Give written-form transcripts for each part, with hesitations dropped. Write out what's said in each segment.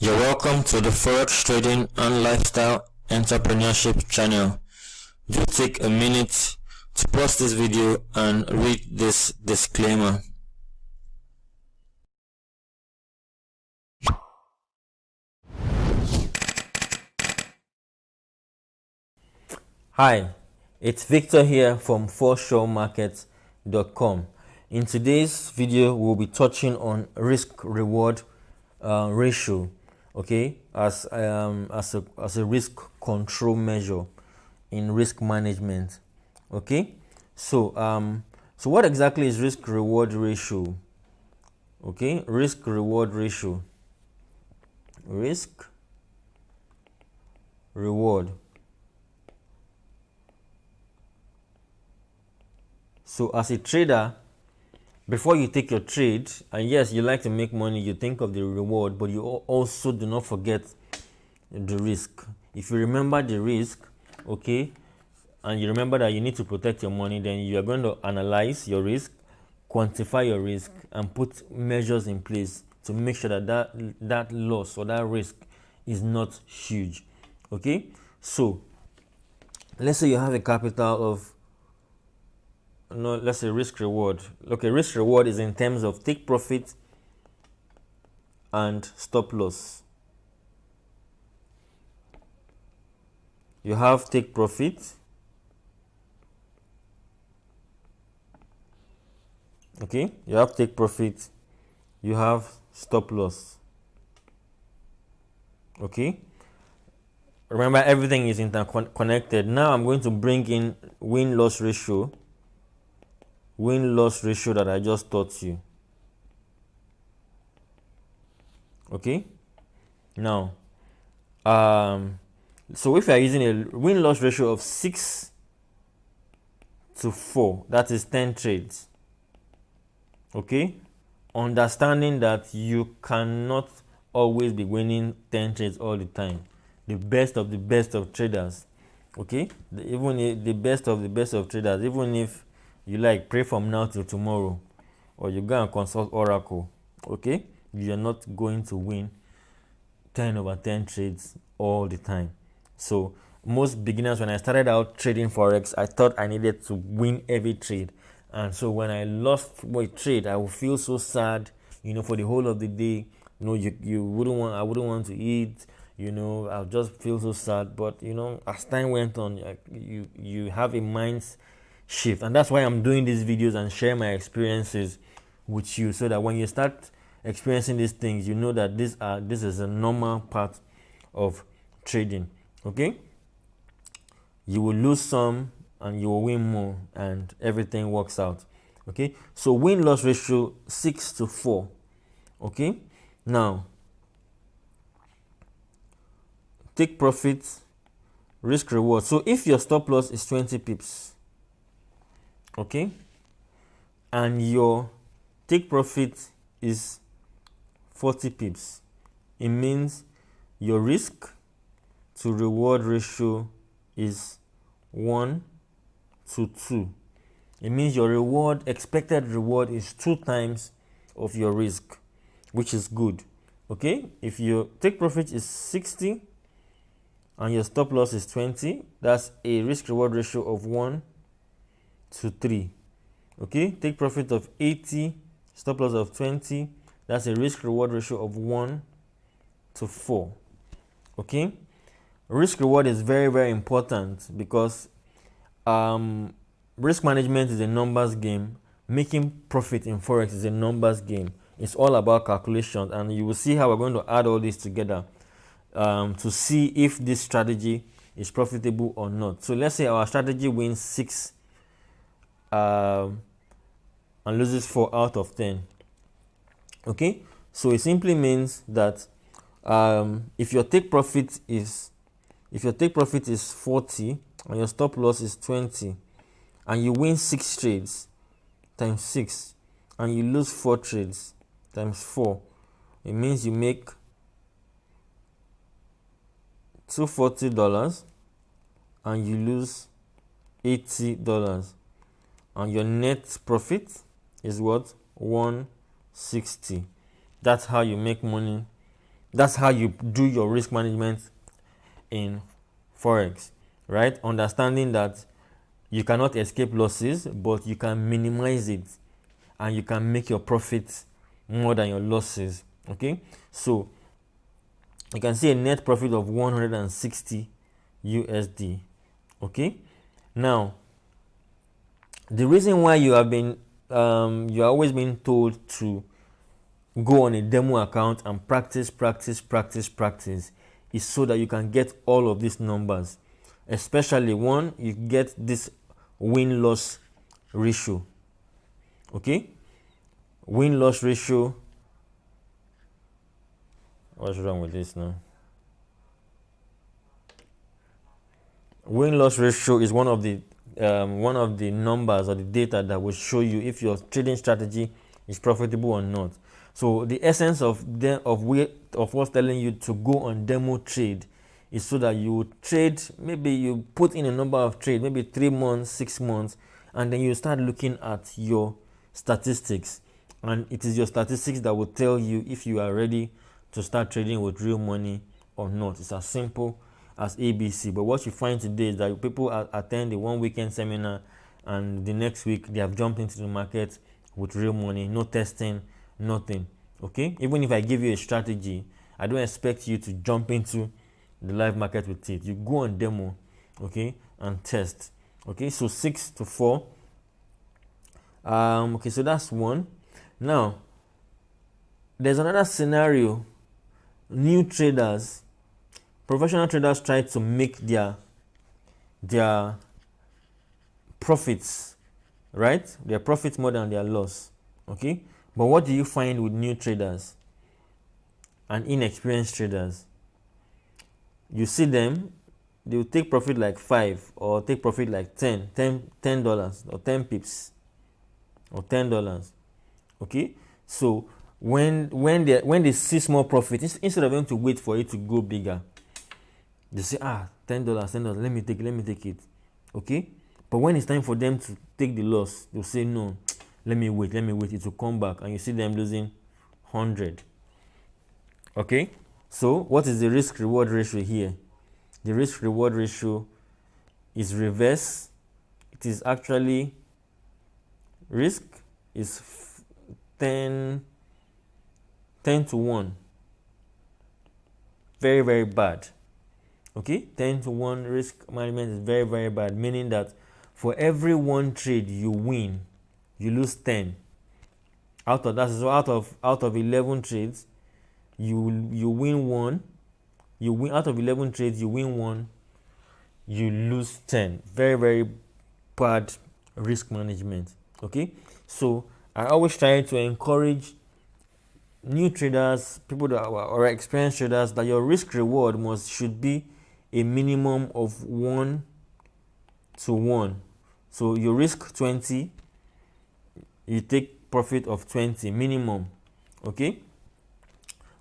You're welcome to the Forex Trading and Lifestyle Entrepreneurship channel. Do take a minute to pause this video and read this disclaimer. Hi, it's Victor here from foreshowmarkets.com. In today's video, we'll be touching on risk-reward ratio, okay, as a risk control measure in risk management. Okay, so what exactly is risk-reward ratio? Okay, risk-reward ratio, risk-reward. So as a trader, before you take your trade, and yes, you like to make money, you think of the reward, but you also do not forget the risk. If you remember the risk, okay, and you remember that you need to protect your money, then you are going to analyze your risk, quantify your risk, and put measures in place to make sure that loss or that risk is not huge. Okay, so let's say you have a capital of, no, let's say risk reward. Okay, risk reward is in terms of take profit and stop loss. You have take profit, okay, you have take profit, you have stop loss. Okay, remember everything is interconnected. Now I'm going to bring in win-loss ratio that I just taught you. Okay, now so if you are using a win-loss ratio of 6 to 4, that is 10 trades. Okay, understanding that you cannot always be winning 10 trades all the time. The best of the best of traders, okay, the best of the best of traders, even if you like pray from now till tomorrow, or you go and consult Oracle, okay, you're not going to win 10/10 trades all the time. So most beginners, when I started out trading Forex, I thought I needed to win every trade. And so when I lost my trade, I would feel so sad, for the whole of the day. I wouldn't want to eat, I'll just feel so sad. But as time went on, you have a mind shift, and that's why I'm doing these videos and share my experiences with you, so that when you start experiencing these things, you know that this is a normal part of trading. Okay, you will lose some and you will win more, and everything works out. Okay, so win-loss ratio 6 to 4. Okay, now take profit, risk reward. So if your stop loss is 20 pips, okay, and your take profit is 40 pips, it means your risk to reward ratio is 1 to 2. It means your expected reward is 2 times of your risk, which is good. Okay, if your take profit is 60 and your stop loss is 20, that's a risk reward ratio of 1 to 3. Okay, take profit of 80, stop loss of 20, that's a risk reward ratio of 1 to 4. Okay, risk reward is very, very important, because risk management is a numbers game. Making profit in Forex is a numbers game. It's all about calculations, and you will see how we're going to add all this together to see if this strategy is profitable or not. So let's say our strategy wins 6 and loses 4 out of 10. Okay, so it simply means that if your take profit is 40 and your stop loss is 20, and you win 6 trades times 6, and you lose 4 trades times 4, it means you make $240 and you lose $80, and your net profit is what? $160. That's how you make money That's how you do your risk management in Forex, right? Understanding that you cannot escape losses, but you can minimize it and you can make your profits more than your losses. Okay, so you can see a net profit of 160 USD. Okay, now the reason why you have been you are always being told to go on a demo account and practice is so that you can get all of these numbers. Especially one, you get this win-loss ratio. Okay, win-loss ratio. What's wrong with this now? Win-loss ratio is one of the numbers or the data that will show you if your trading strategy is profitable or not. So the essence of what's telling you to go on demo trade is so that you trade, maybe you put in a number of trade, maybe 3 months, 6 months, and then you start looking at your statistics, and it is your statistics that will tell you if you are ready to start trading with real money or not. It's as simple as ABC. But what you find today is that people attend the one weekend seminar, and the next week they have jumped into the market with real money, no testing, nothing. Okay, even if I give you a strategy, I don't expect you to jump into the live market with it. You go on demo, okay, and test. Okay, so 6 to 4. Okay, so that's one. Now there's another scenario. New traders, professional traders, try to make their profits, right? Their profits more than their loss. Okay, but what do you find with new traders and inexperienced traders? You see them, they will take profit like 5 or take profit like $10 or 10 pips or $10. Okay, so when they see small profit, instead of them to wait for it to go bigger, they say, $10, let me take it. Okay, but when it's time for them to take the loss, they'll say, no, let me wait, it will come back, and you see them losing 100. Okay, so what is the risk reward ratio here? The risk reward ratio is reverse. It is actually, risk is 10 to 1. Very, very bad. Okay, 10 to 1 risk management is very, very bad, meaning that for every one trade you win, you lose 10. Out of 11 trades, you win 1. You win out of 11 trades, you win 1, you lose 10. Very, very bad risk management. Okay, so I always try to encourage new traders, people that are experienced traders, that your risk reward should be a minimum of 1 to 1. So you risk 20, you take profit of 20 minimum. Okay,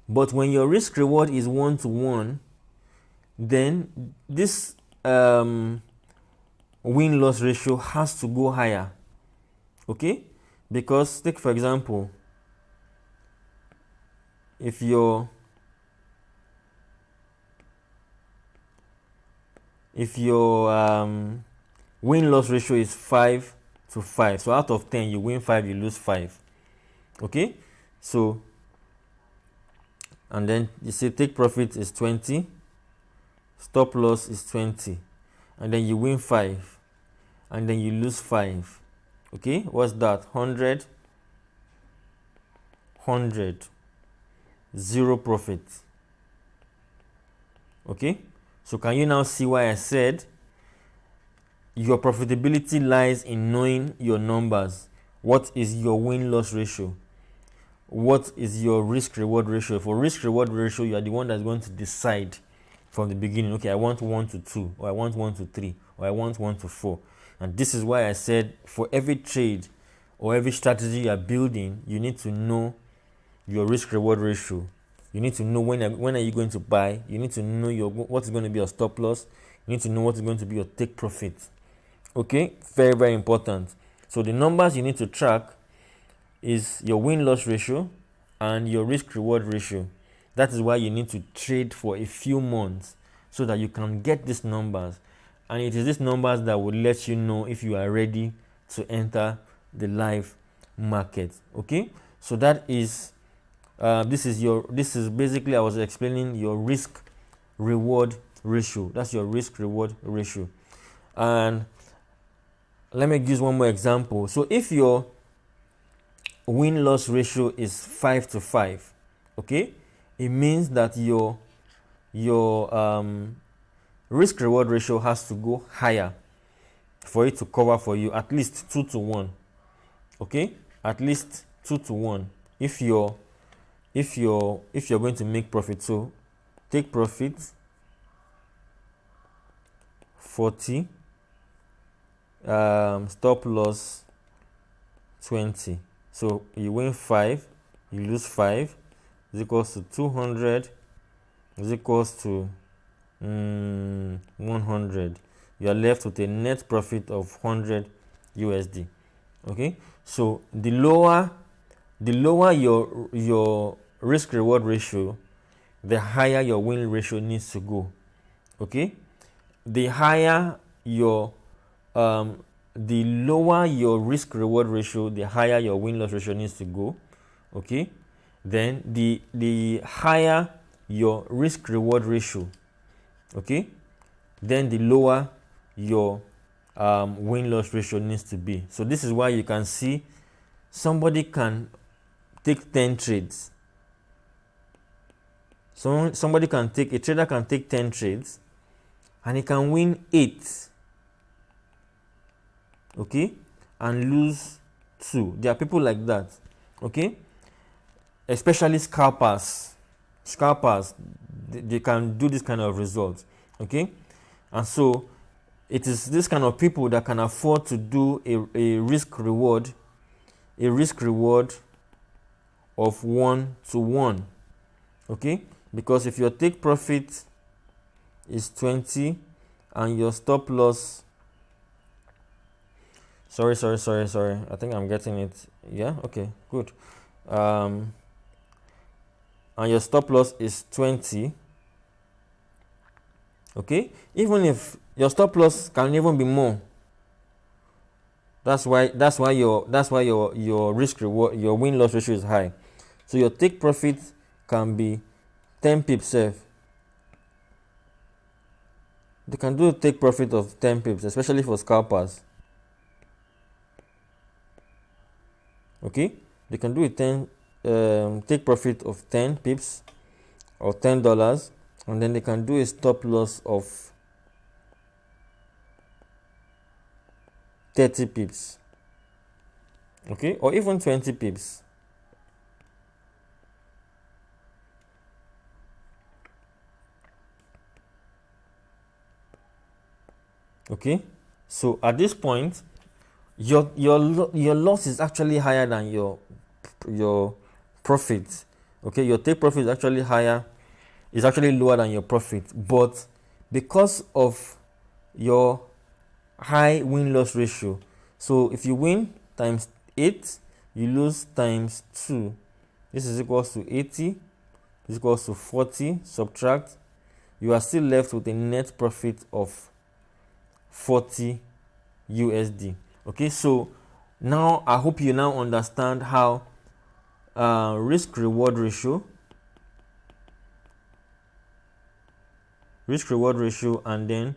but when your risk reward is 1 to 1, then this win-loss ratio has to go higher. Okay, because take for example, if your win-loss ratio is 5 to 5, so out of 10 you win 5, you lose 5. Okay, so and then you say take profit is 20, stop loss is 20, and then you win 5 and then you lose 5. Okay, what's that? 100, 0 profit. Okay, so can you now see why I said your profitability lies in knowing your numbers? What is your win-loss ratio? What is your risk-reward ratio? For risk-reward ratio, you are the one that's going to decide from the beginning, okay, I want 1 to 2, or I want 1 to 3, or I want 1 to 4. And this is why I said for every trade or every strategy you are building, you need to know your risk-reward ratio. You need to know when are you going to buy. You need to know what is going to be your stop loss. You need to know what is going to be your take profit. Okay, very, very important. So the numbers you need to track is your win-loss ratio and your risk-reward ratio. That is why you need to trade for a few months so that you can get these numbers. And it is these numbers that will let you know if you are ready to enter the live market. Okay, so that is this is basically, I was explaining your risk reward ratio. That's your risk reward ratio. And let me use one more example. So if your win-loss ratio is 5 to 5, okay, it means that your risk reward ratio has to go higher for it to cover for you, at least 2 to 1. Okay, at least 2 to 1 if you're going to make profit. So take profit 40, stop loss 20. So you win 5, you lose 5, is equals to 200, is equals to 100. You are left with a net profit of 100 USD. Okay, so the lower your risk reward ratio, the higher your win ratio needs to go. Okay, the higher your the lower your risk reward ratio, the higher your win loss ratio needs to go. Okay, then the higher your risk reward ratio, okay, then the lower your win loss ratio needs to be. So this is why you can see somebody can take 10 trades. So a trader can take 10 trades and he can win 8, okay, and lose 2. There are people like that, okay, especially scalpers. They can do this kind of results, okay. And so it is this kind of people that can afford to do a risk reward of 1 to 1, okay, because if your take profit is 20 and your stop loss, sorry, I think I'm getting it. Yeah, okay, good. And your stop loss is 20, okay, even if your stop loss can even be more, that's why your risk reward, your win loss ratio is high. So your take profit can be 10 pips. They can do a take profit of 10 pips, especially for scalpers. Okay, they can do a take profit of 10 pips or $10, and then they can do a stop loss of 30 pips, okay, or even 20 pips. Okay, so at this point your loss is actually higher than your profit. Okay, your take profit is actually lower than your profit, but because of your high win-loss ratio, so if you win times 8, you lose times 2, this is equals to 80, is equals to 40, subtract, you are still left with a net profit of 40 USD. Okay, so now I hope you now understand how risk reward ratio and then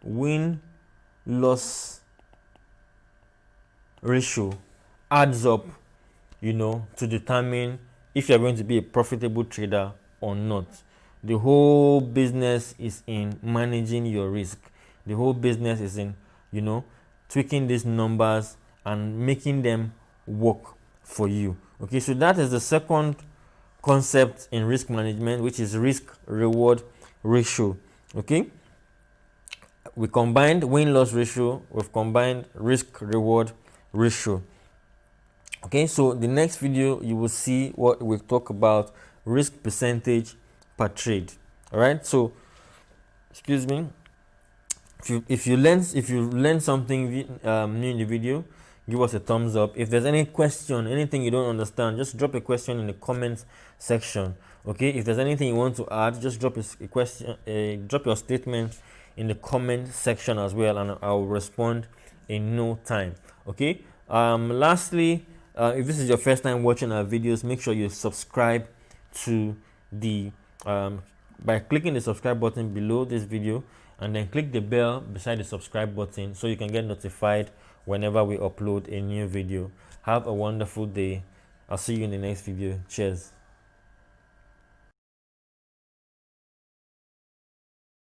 win loss ratio adds up, to determine if you're going to be a profitable trader or not. The whole business is in managing your risk. The whole business is in, tweaking these numbers and making them work for you. Okay, so that is the second concept in risk management, which is risk reward ratio. Okay, we combined win-loss ratio, we've combined risk reward ratio. Okay, so the next video you will see what we talk about risk percentage per trade. All right, so excuse me, if you learn something new in the video, give us a thumbs up. If there's any question, anything you don't understand, just drop a question in the comments section. Okay, if there's anything you want to add, just drop a question, drop your statement in the comment section as well, and I'll respond in no time. Okay. Lastly, if this is your first time watching our videos, make sure you subscribe to the by clicking the subscribe button below this video, and then click the bell beside the subscribe button so you can get notified whenever we upload a new video. Have a wonderful day. I'll see you in the next video. Cheers.